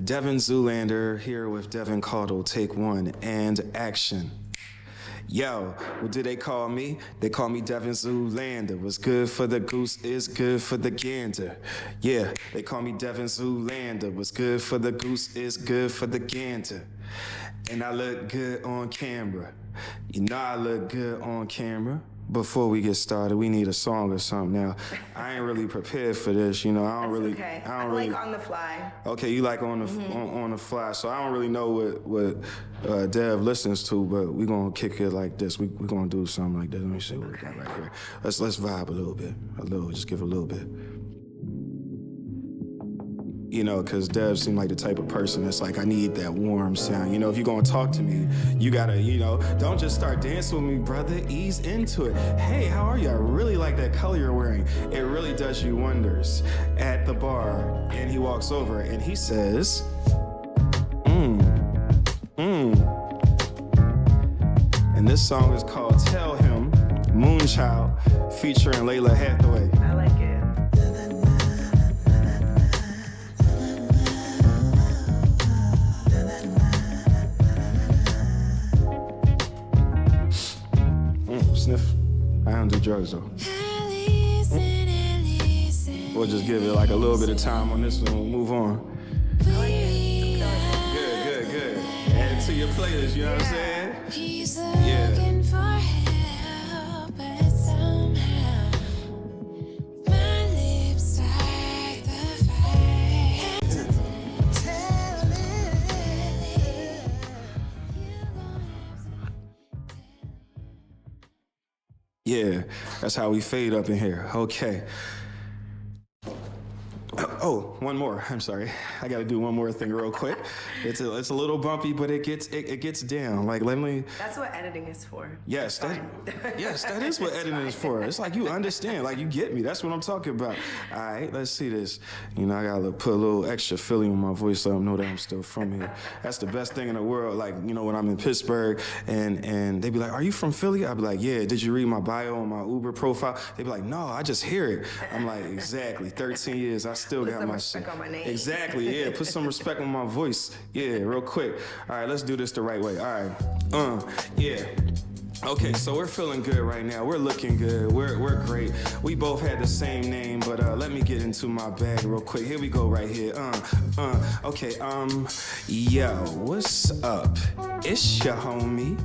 Devyn Zoolander here with Devon Caudle, take one, and action. Yo, what do they call me? They call me Devyn Zoolander. What's good for the goose is good for the gander. Yeah, they call me Devyn Zoolander. What's good for the goose is good for the gander. And I look good on camera. You know I look good on camera. Before we get started, we need a song or something. Now, I ain't really prepared for this, you know. I don't really. Okay. I don't I really like on the fly. Okay, you like on the on the fly. So I don't really know what Dev listens to, but we gonna kick it like this. We gonna do something like this. Let me see what we got right here. Let's vibe a little bit, just give a little bit. You know, because Dev seemed like the type of person that's like, I need that warm sound. You know, if you're going to talk to me, you got to, you know, don't just start dancing with me, brother. Ease into it. Hey, how are you? I really like that color you're wearing. It really does you wonders. At the bar, and he walks over and he says, And this song is called Tell Him, Moonchild, featuring Layla Hathaway. I like it. Sniff. I don't do drugs though. We'll just give it like a little bit of time on this one and we'll move on. I like it. Good. Add it to your playlist, you know what I'm saying? He's looking for help, but somehow my lips start the fire. Tell me. Yeah, that's how we fade up in here. Okay. Oh, one more. I'm sorry. I got to do one more thing real quick. It's a little bumpy, but it gets down. Like, let me. That's what editing is for. Yes, that is what editing is for. It's like you understand, like you get me. That's what I'm talking about. All right, let's see this. You know, I gotta put a little extra Philly on my voice so I know that I'm still from here. That's the best thing in the world. Like, you know, when I'm in Pittsburgh and they be like, "Are you from Philly?" I'd be like, "Yeah." Did you read my bio on my Uber profile? They'd be like, "No, I just hear it." I'm like, exactly. 13 years, I still got my shit. On my name. Exactly. Yeah. Put some respect on my voice. Yeah. Real quick. All right. Let's do this the right way. All right. Yeah. Okay, so we're feeling good right now. We're looking good. We're great. We both had the same name, but let me get into my bag real quick. Here we go right here. Okay, yo, what's up? It's your homie,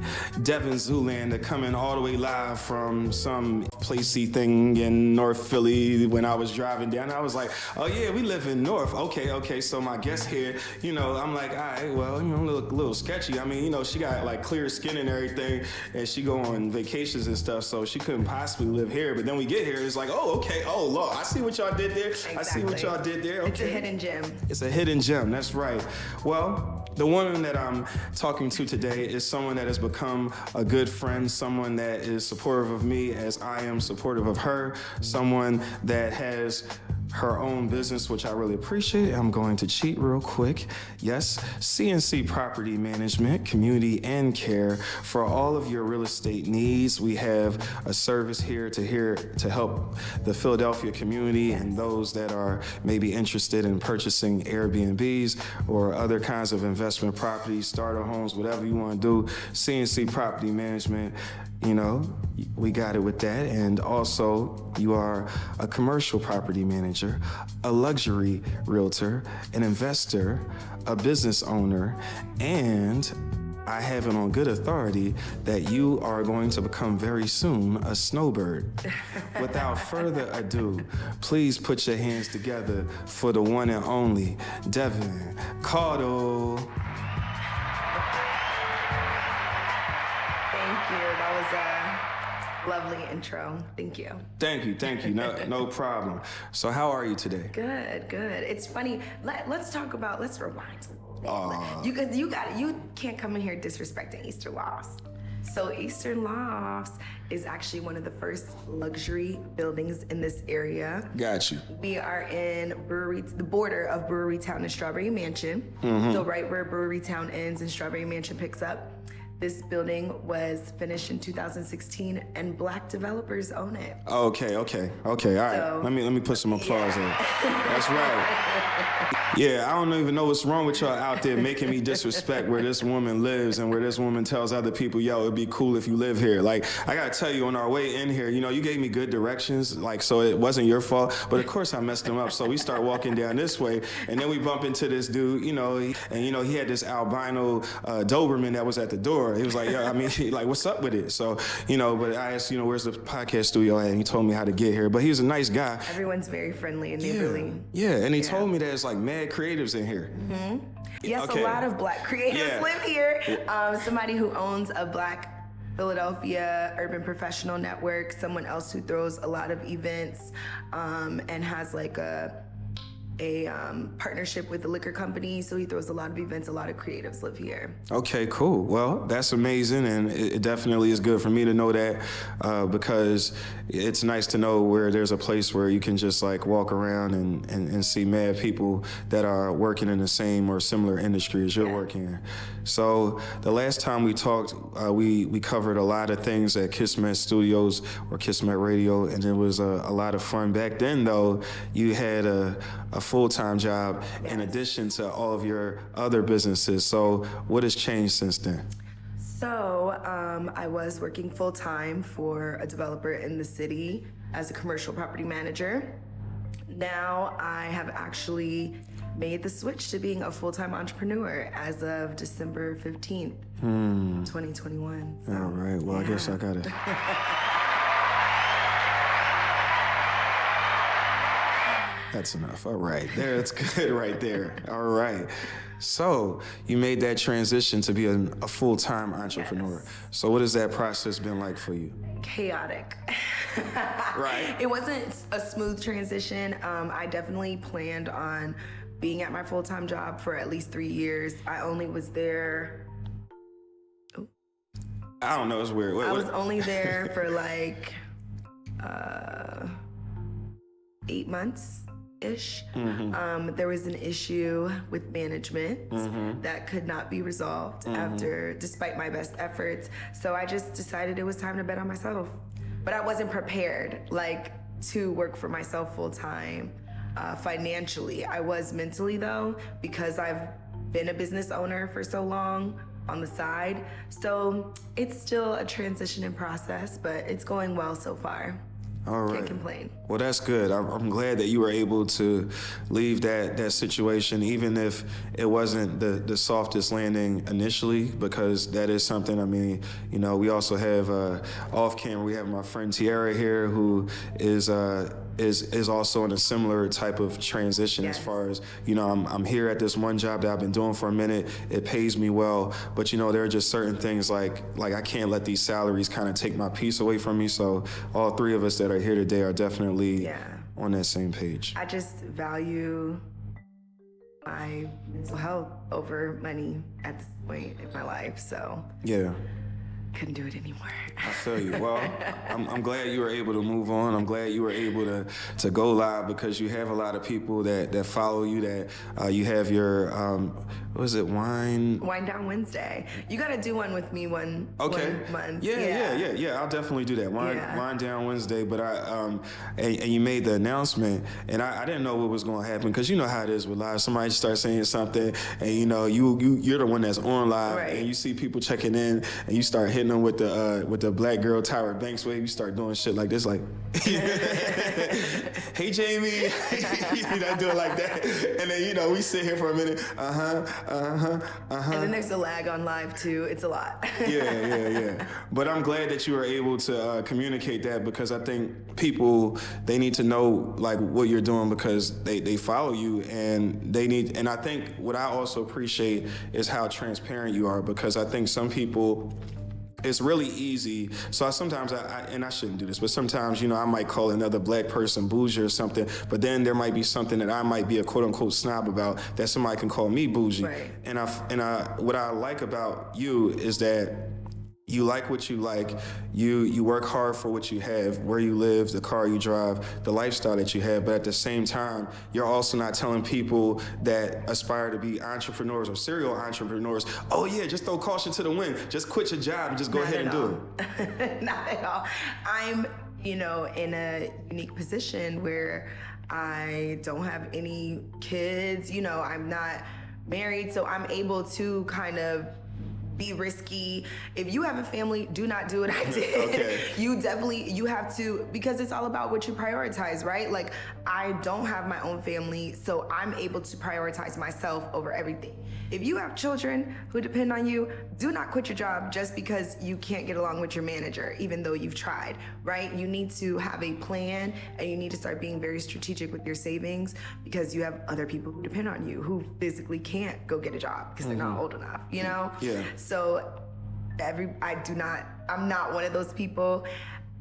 Devyn Zoolander, coming all the way live from some placey thing in North Philly. When I was driving down, I was like, oh yeah, we live in North. Okay, so my guest here, you know, I'm like, all right, well, you know, a little sketchy. I mean, you know, she got like clear skin and everything, and she go on vacations and stuff, so she couldn't possibly live here. But then we get here, it's like, oh, okay, oh, Lord, I see what y'all did there. Exactly. I see what y'all did there. Okay. It's a hidden gem. It's a hidden gem, that's right. Well, the woman that I'm talking to today is someone that has become a good friend, someone that is supportive of me as I am supportive of her, someone that has her own business, which I really appreciate. I'm going to cheat real quick. Yes, CNC Property Management, Community and Care. For all of your real estate needs, we have a service here to help the Philadelphia community and those that are maybe interested in purchasing Airbnbs or other kinds of investment properties, starter homes, whatever you want to do. CNC Property Management, you know, we got it with that. And also, you are a commercial property manager, a luxury realtor, an investor, a business owner, and I have it on good authority that you are going to become very soon a snowbird. Without further ado, please put your hands together for the one and only Devon Caudle. Thank you. That was a lovely intro. Thank you. Thank you. No problem. So how are you today? Good. It's funny. Let's talk about. Let's rewind. You got it. You can't come in here disrespecting Eastern Lofts. So Eastern Lofts is actually one of the first luxury buildings in this area. Got you. We are in the border of Brewery Town and Strawberry Mansion. So right where Brewery Town ends and Strawberry Mansion picks up. This building was finished in 2016, and Black developers own it. Okay. All right. So- let me put some applause in. That's right. Yeah, I don't even know what's wrong with y'all out there making me disrespect where this woman lives and where this woman tells other people, yo, it'd be cool if you live here. Like, I gotta tell you, on our way in here, you know, you gave me good directions, like, so it wasn't your fault, but of course I messed them up. So we start walking down this way, and then we bump into this dude, you know, and you know, he had this albino Doberman that was at the door. He was like, yo, I mean, like, what's up with it? So, you know, but I asked, you know, where's the podcast studio at? And he told me how to get here, but he was a nice guy. Everyone's very friendly and neighborly. Yeah, and he told me that it's like mad creatives in here. Yes, Okay. a lot of Black creatives Yeah. live here. Somebody who owns a Black Philadelphia Urban Professional Network, someone else who throws a lot of events and has like a partnership with the liquor company, so he throws a lot of events. A lot of creatives live here. Okay, cool. Well, that's amazing, and it definitely is good for me to know that because it's nice to know where there's a place where you can just like walk around and see mad people that are working in the same or similar industry as you're working in. So the last time we talked, we covered a lot of things at Kismet Studios or Kismet Radio, and it was a lot of fun. Back then, though, you had a full-time job in addition to all of your other businesses. So what has changed since then? So I was working full-time for a developer in the city as a commercial property manager. Now I have actually made the switch to being a full-time entrepreneur as of December 15th, 2021. So, All right, well, I guess I got it. That's enough. All right. That's good right there. All right. So you made that transition to be a full-time entrepreneur. Yes. So what has that process been like for you? Chaotic. Right. It wasn't a smooth transition. I definitely planned on being at my full-time job for at least 3 years. I only was there. I don't know. It's weird. I was only there for like 8 months-ish. There was an issue with management that could not be resolved despite my best efforts. So I just decided it was time to bet on myself. But I wasn't prepared like to work for myself full time financially. I was mentally though, because I've been a business owner for so long on the side. So it's still a transitioning process, but it's going well so far. All right. Can't complain. Well, that's good. I'm glad that you were able to leave that situation, even if it wasn't the softest landing initially, because that is something. I mean, you know, we also have off camera. We have my friend Tiara here, who is also in a similar type of transition. Yes. As far as, you know, I'm here at this one job that I've been doing for a minute. It pays me well, but you know, there are just certain things like I can't let these salaries kind of take my peace away from me. So all three of us that are here today are definitely on that same page. I just value my mental health over money at this point in my life, so Yeah. couldn't do it anymore. I feel you. Well, I'm glad you were able to move on. I'm glad you were able to go live, because you have a lot of people that follow you, that you have your, what is it, Wine Down Wednesday. You gotta do one with me one month. Yeah. I'll definitely do that. Wine Down Wednesday. But and you made the announcement, and I didn't know what was going to happen, because you know how it is with live. Somebody starts saying something, and you know you're the one that's on live, Right. and you see people checking in, and you start hitting them with the black girl Tyra Banks wave. You start doing shit like this, like, hey Jamie, you know, do it like that, and then you know we sit here for a minute, And then there's a lag on live too. It's a lot. Yeah. But I'm glad that you were able to communicate that, because I think people, they need to know like what you're doing, because they follow you, and they need. And I think what I also appreciate is how transparent you are, because I think some people, it's really easy. So sometimes I shouldn't do this, but sometimes, you know, I might call another black person bougie or something, but then there might be something that I might be a quote unquote snob about that somebody can call me bougie. Right. And what I like about you is that you like what you like, you work hard for what you have, where you live, the car you drive, the lifestyle that you have, but at the same time, you're also not telling people that aspire to be entrepreneurs or serial entrepreneurs, oh yeah, just throw caution to the wind, just quit your job and just go ahead and do it. Not at all. I'm, in a unique position where I don't have any kids, I'm not married, so I'm able to kind of be risky. If you have a family, do not do what I did. Okay. You have to, because it's all about what you prioritize, right? Like, I don't have my own family, so I'm able to prioritize myself over everything. If you have children who depend on you, do not quit your job just because you can't get along with your manager, even though you've tried, right? You need to have a plan, and you need to start being very strategic with your savings, because you have other people who depend on you who physically can't go get a job because they're not old enough, Yeah. So I'm not one of those people.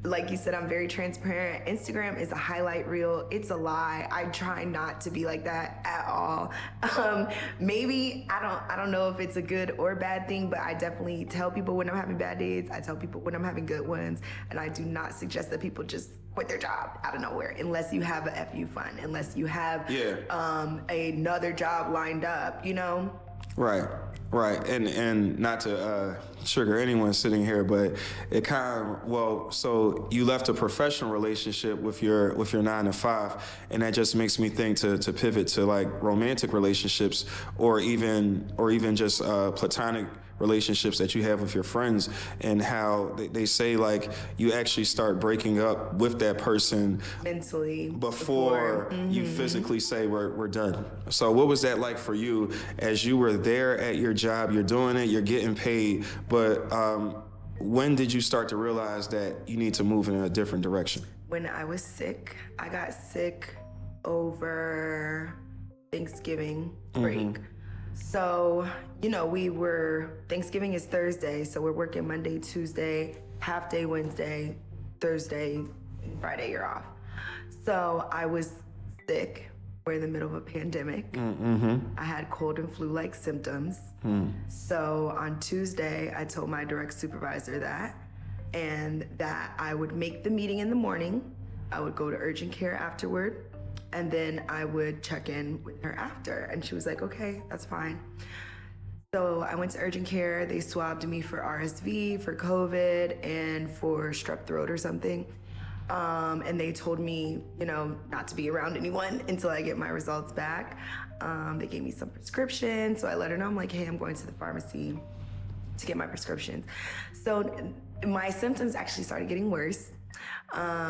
Like you said, I'm very transparent. Instagram is a highlight reel. It's a lie. I try not to be like that at all. Maybe, I don't know if it's a good or bad thing, but I definitely tell people when I'm having bad days. I tell people when I'm having good ones. And I do not suggest that people just quit their job out of nowhere, unless you have a FU fund, unless you have another job lined up, Right, and not to trigger anyone sitting here, but it so you left a professional relationship with your 9 to 5, and that just makes me think to pivot to like romantic relationships, or even just platonic relationships that you have with your friends, and how they say like you actually start breaking up with that person mentally before you physically say we're done. So what was that like for you as you were there at your job, you're doing it, you're getting paid, but when did you start to realize that you need to move in a different direction? When I was sick, I got sick over Thanksgiving break. So, Thanksgiving is Thursday, so we're working Monday, Tuesday, half day Wednesday, Thursday, Friday you're off. So I was sick. We're in the middle of a pandemic. I had cold and flu-like symptoms. So on Tuesday, I told my direct supervisor that I would make the meeting in the morning. I would go to urgent care afterward, and then I would check in with her after. And she was like, okay, that's fine. So I went to urgent care. They swabbed me for RSV, for COVID, and for strep throat or something. And they told me, not to be around anyone until I get my results back. They gave me some prescriptions. So I let her know, I'm like, hey, I'm going to the pharmacy to get my prescriptions. So my symptoms actually started getting worse.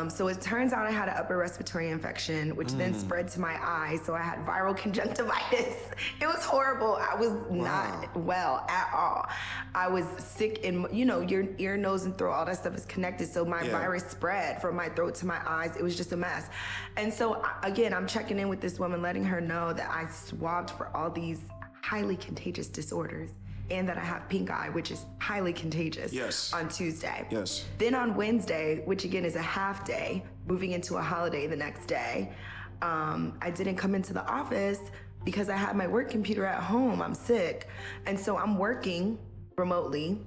So it turns out I had an upper respiratory infection, which then spread to my eyes. So I had viral conjunctivitis. It was horrible. I was not well at all. I was sick, and your ear, nose, and throat, all that stuff is connected. So my virus spread from my throat to my eyes. It was just a mess. And so again, I'm checking in with this woman, letting her know that I swabbed for all these highly contagious disorders, and that I have pink eye, which is highly contagious, on Tuesday. Yes. Then on Wednesday, which again is a half day, moving into a holiday the next day, I didn't come into the office because I had my work computer at home. I'm sick. And so I'm working remotely.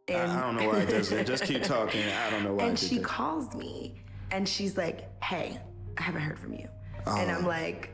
And I don't know why it does that. Just keep talking. I don't know why. And she calls me and she's like, hey, I haven't heard from you. And I'm like,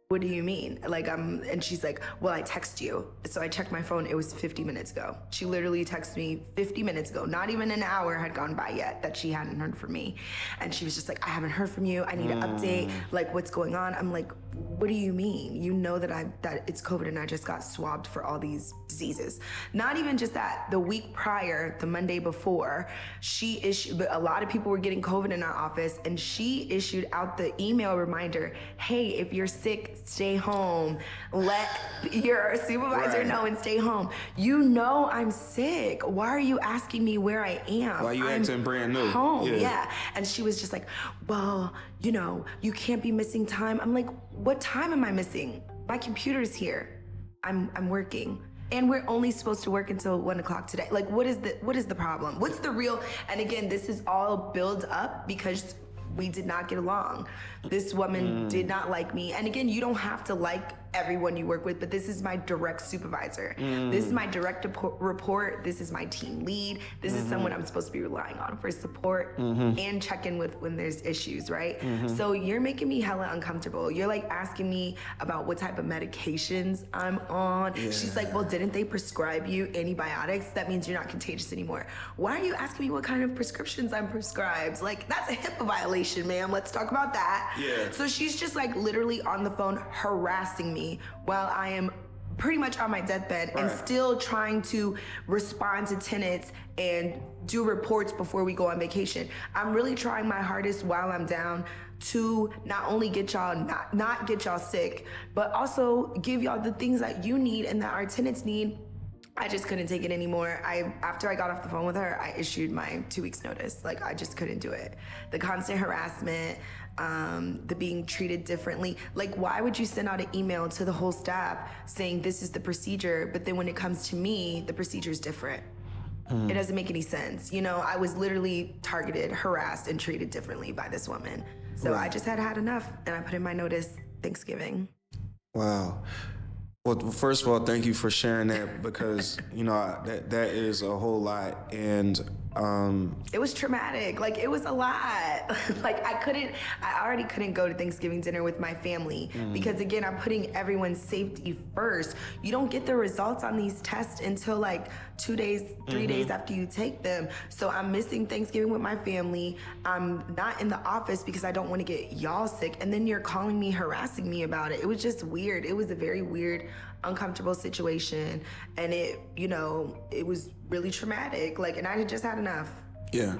what do you mean? And she's like, well, I text you. So I checked my phone. It was 50 minutes ago. She literally texted me 50 minutes ago. Not even an hour had gone by yet that she hadn't heard from me. And she was just like, I haven't heard from you. I need an update. Like, what's going on? I'm like, what do you mean? You know that it's COVID and I just got swabbed for all these diseases. Not even just that. The week prior, the Monday before, she issued, but a lot of people were getting COVID in our office, and she issued out the email reminder, hey, if you're sick, stay home. Let your supervisor know and stay home. I'm sick. Why are you asking me where I am? Why are you acting brand new? Home, yeah. And she was just like, well, you can't be missing time. I'm like, what time am I missing? My computer's here. I'm working. And we're only supposed to work until 1 o'clock today. Like, what is the problem? What's the real? And again, this is all built up because we did not get along. This woman did not like me. And again, you don't have to like everyone you work with, but this is my direct supervisor. This is my direct report. This is my team lead. This is someone I'm supposed to be relying on for support and check in with when there's issues, right? So you're making me hella uncomfortable. You're like asking me about what type of medications I'm on. She's like, well, didn't they prescribe you antibiotics? That means you're not contagious anymore. Why are you asking me what kind of prescriptions I'm prescribed? Like, that's a HIPAA violation, ma'am. Let's talk about that. So she's just like literally on the phone harassing me while I am pretty much on my deathbed and still trying to respond to tenants and do reports before we go on vacation. I'm really trying my hardest while I'm down to not only get y'all, not get y'all sick, but also give y'all the things that you need and that our tenants need. I just couldn't take it anymore. After I got off the phone with her, I issued my 2 weeks notice. Like, I just couldn't do it. The constant harassment, the being treated differently. Like, why would you send out an email to the whole staff saying this is the procedure, but then when it comes to me, the procedure is different? It doesn't make any sense. You know, I was literally targeted, harassed, and treated differently by this woman. So I just had enough, and I put in my notice Thanksgiving. Wow. Well, first of all, thank you for sharing that, because, you know, that is a whole lot. And it was traumatic. Like, it was a lot. Like, I already couldn't go to Thanksgiving dinner with my family because, again, I'm putting everyone's safety first. You don't get the results on these tests until like 2 days, 3 days after you take them. So I'm missing Thanksgiving with my family. I'm not in the office because I don't want to get y'all sick. And then you're calling me, harassing me about it. It was just weird. It was a very weird, uncomfortable situation. And it, you know, it was really traumatic. Like, and I had just had enough. Yeah.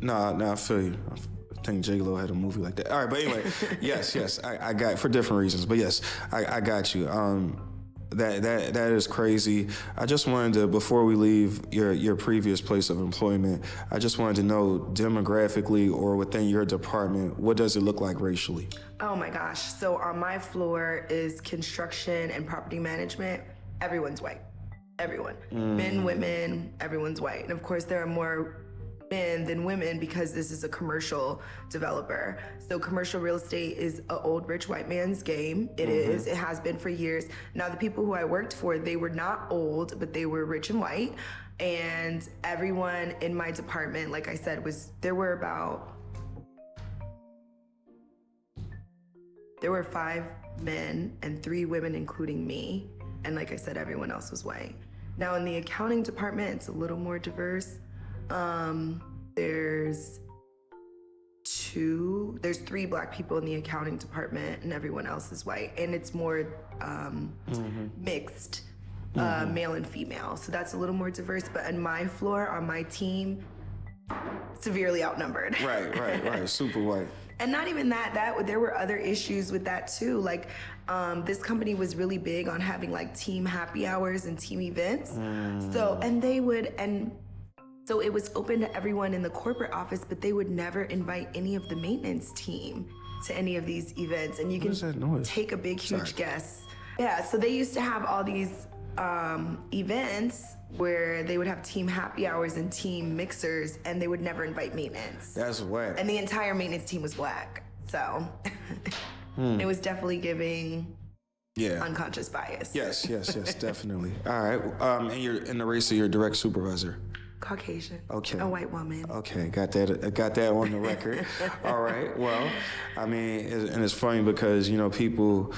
Nah, I feel you. I think J-Lo had a movie like that. All right, but anyway, yes, I got, for different reasons, but yes, I got you. That is crazy. I just wanted to, before we leave your previous place of employment, I just wanted to know, demographically or within your department, what does it look like racially? Oh my gosh. So on my floor is construction and property management. Everyone's white. Everyone. Men, women, everyone's white. And of course there are more men than women because this is a commercial developer. So commercial real estate is an old rich white man's game. It is. It has been for years. Now the people who I worked for, they were not old, but they were rich and white. And everyone in my department, like I said, there were 5 men and 3 women, including me. And like I said, everyone else was white. Now in the accounting department, it's a little more diverse. There's 3 black people in the accounting department and everyone else is white. And it's more mixed, male and female. So that's a little more diverse. But on my floor, on my team, severely outnumbered. Right. Super white. And not even that there were other issues with that too. Like, this company was really big on having like team happy hours and team events. So it was open to everyone in the corporate office, but they would never invite any of the maintenance team to any of these events. And you can take a big, huge guess. Yeah, so they used to have all these events where they would have team happy hours and team mixers, and they would never invite maintenance. That's whack. And the entire maintenance team was black. So it was definitely giving unconscious bias. Yes, definitely. All right, and you're in the race of your direct supervisor? Caucasian. Okay. A white woman. Okay, got that on the record. All right. Well, I mean, and it's funny because, you know, people,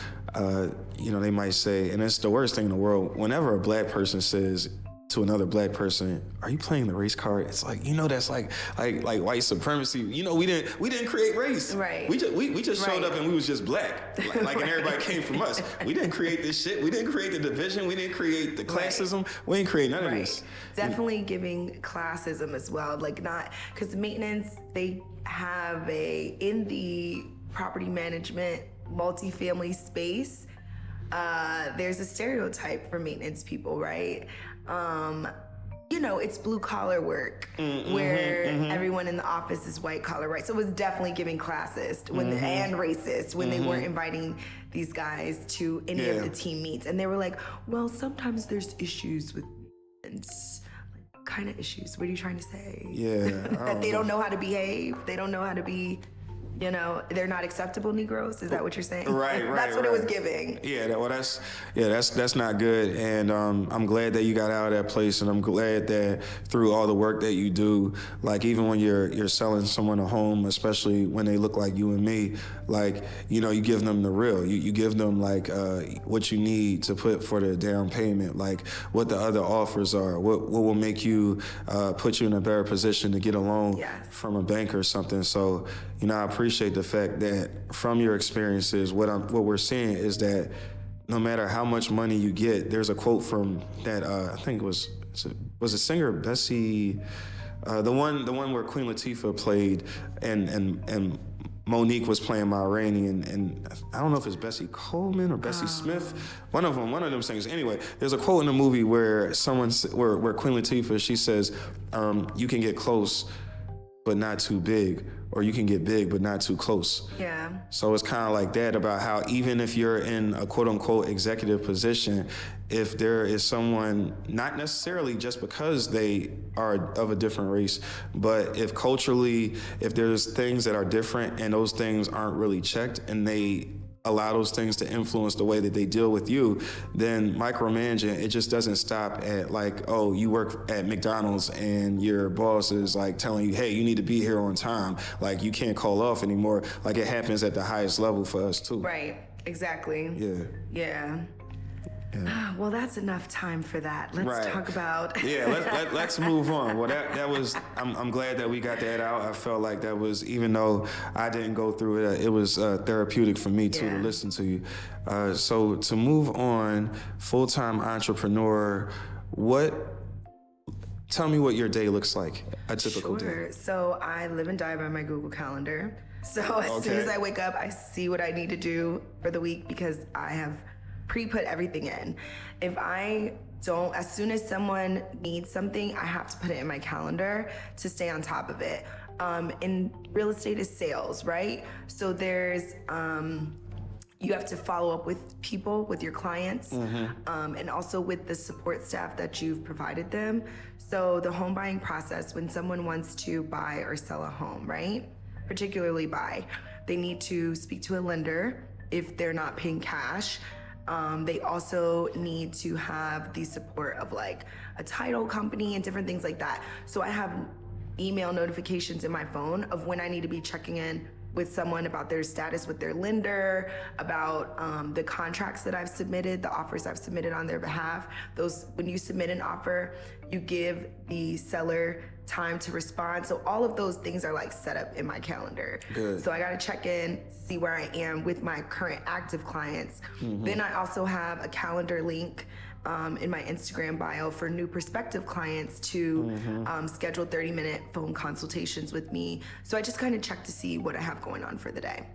you know, they might say, and it's the worst thing in the world, whenever a black person says to another black person, "Are you playing the race card?" It's like, you know, that's like white supremacy. You know, we didn't create race. Right. We just showed up and we was just black. Like, and everybody came from us. We didn't create this shit. We didn't create the division. We didn't create the classism. We didn't create none of this. Definitely giving classism as well. Like, not, because maintenance, they have in the property management multifamily space, there's a stereotype for maintenance people, right? You know, it's blue collar work where everyone in the office is white collar, right? So it was definitely giving classist and racist when they weren't inviting these guys to any of the team meets. And they were like, well, sometimes there's issues with maintenance. Like, what kind of issues? What are you trying to say? Yeah. That they don't know how to behave. They don't know how to be You know, they're not acceptable Negroes. Is that what you're saying? Right. That's what it was giving. Yeah, that's not good. And I'm glad that you got out of that place, and I'm glad that through all the work that you do, like even when you're selling someone a home, especially when they look like you and me, like, you know, you give them the real. You give them like what you need to put for the down payment, like what the other offers are, what will make you put you in a better position to get a loan from a bank or something. So, you know, I appreciate the fact that from your experiences, what we're seeing is that no matter how much money you get, there's a quote from that I think was a singer Bessie, the one where Queen Latifah played and Monique was playing Ma Rainey, and I don't know if it's Bessie Coleman or Bessie Smith, one of them singers. Anyway, there's a quote in the movie where where Queen Latifah, she says, you can get close, but not too big, or you can get big, but not too close. Yeah. So it's kind of like that about how even if you're in a quote unquote executive position, if there is someone, not necessarily just because they are of a different race, but if culturally, if there's things that are different and those things aren't really checked and they allow those things to influence the way that they deal with you, then micromanaging, it just doesn't stop at like, oh, you work at McDonald's and your boss is like telling you, hey, you need to be here on time. Like you can't call off anymore. Like it happens at the highest level for us too. Right, exactly. Yeah. Well, that's enough time for that. Let's talk about. Let's move on. Well, that was. I'm glad that we got that out. I felt like that was, even though I didn't go through it, it was therapeutic for me too to listen to you. So to move on, full-time entrepreneur. Tell me what your day looks like. A typical day. So I live and die by my Google Calendar. So as soon as I wake up, I see what I need to do for the week because I have pre-put everything in. If I don't, as soon as someone needs something, I have to put it in my calendar to stay on top of it. In real estate is sales, right? So there's, you have to follow up with people, with your clients, and also with the support staff that you've provided them. So the home buying process, when someone wants to buy or sell a home, right? Particularly buy, they need to speak to a lender if they're not paying cash. They also need to have the support of like a title company and different things like that. So I have email notifications in my phone of when I need to be checking in with someone about their status with their lender, about the contracts that I've submitted, the offers I've submitted on their behalf. Those, when you submit an offer, you give the seller time to respond. So all of those things are like set up in my calendar. Good. So I got to check in, see where I am with my current active clients. Then I also have a calendar link in my Instagram bio for new prospective clients to schedule 30-minute phone consultations with me. So I just kind of check to see what I have going on for the day.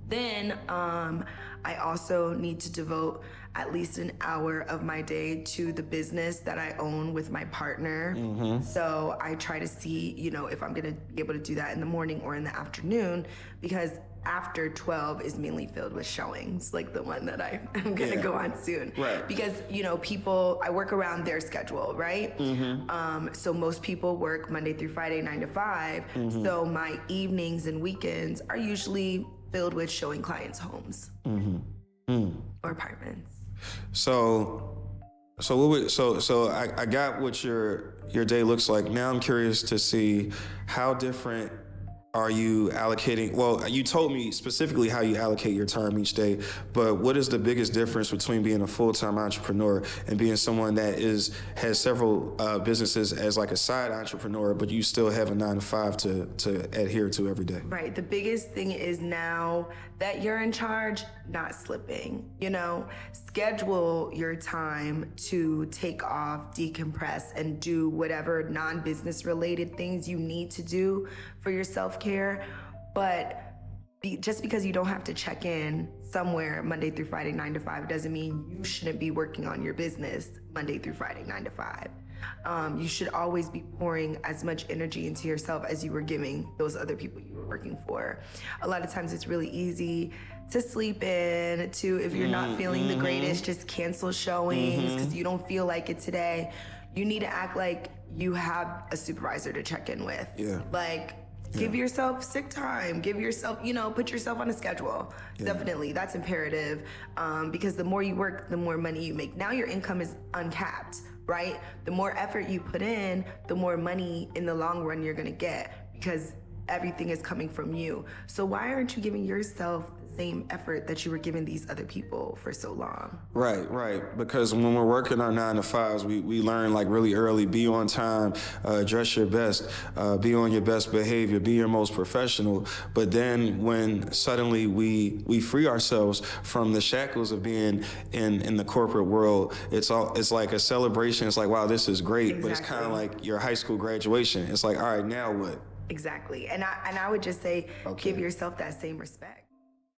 Then I also need to devote at least an hour of my day to the business that I own with my partner. So I try to see, you know, if I'm gonna be able to do that in the morning or in the afternoon, because after 12 is mainly filled with showings, like the one that I'm gonna go on soon. Right. Because, you know, people, I work around their schedule, right? So most people work Monday through Friday, 9 to 5. So my evenings and weekends are usually filled with showing clients' homes or apartments. So I got what your day looks like. Now I'm curious to see how different are you allocating? Well, you told me specifically how you allocate your time each day, but what is the biggest difference between being a full-time entrepreneur and being someone that has several businesses as like a side entrepreneur, but you still have a 9 to 5 to adhere to every day? Right. The biggest thing is now that you're in charge, not slipping. You know, schedule your time to take off, decompress, and do whatever non-business related things you need to do for your self-care. But just because you don't have to check in somewhere Monday through Friday, 9 to 5, doesn't mean you shouldn't be working on your business Monday through Friday, 9 to 5. You should always be pouring as much energy into yourself as you were giving those other people you were working for. A lot of times it's really easy to sleep in, if you're not feeling the greatest, just cancel showings because you don't feel like it today. You need to act like you have a supervisor to check in with. Yeah. Like, Give yourself sick time. Give yourself, put yourself on a schedule. Definitely, that's imperative, because the more you work, the more money you make. Now your income is uncapped, right? The more effort you put in, the more money in the long run you're gonna get, because everything is coming from you. So why aren't you giving yourself the same effort that you were giving these other people for so long? Right. Because when we're working our 9 to 5s, we learn like really early, be on time, dress your best, be on your best behavior, be your most professional. But then when suddenly we free ourselves from the shackles of being in the corporate world, it's like a celebration. It's like, wow, this is great. But it's kind of like your high school graduation. It's like, all right, now what? Exactly. And I would just say, give yourself that same respect.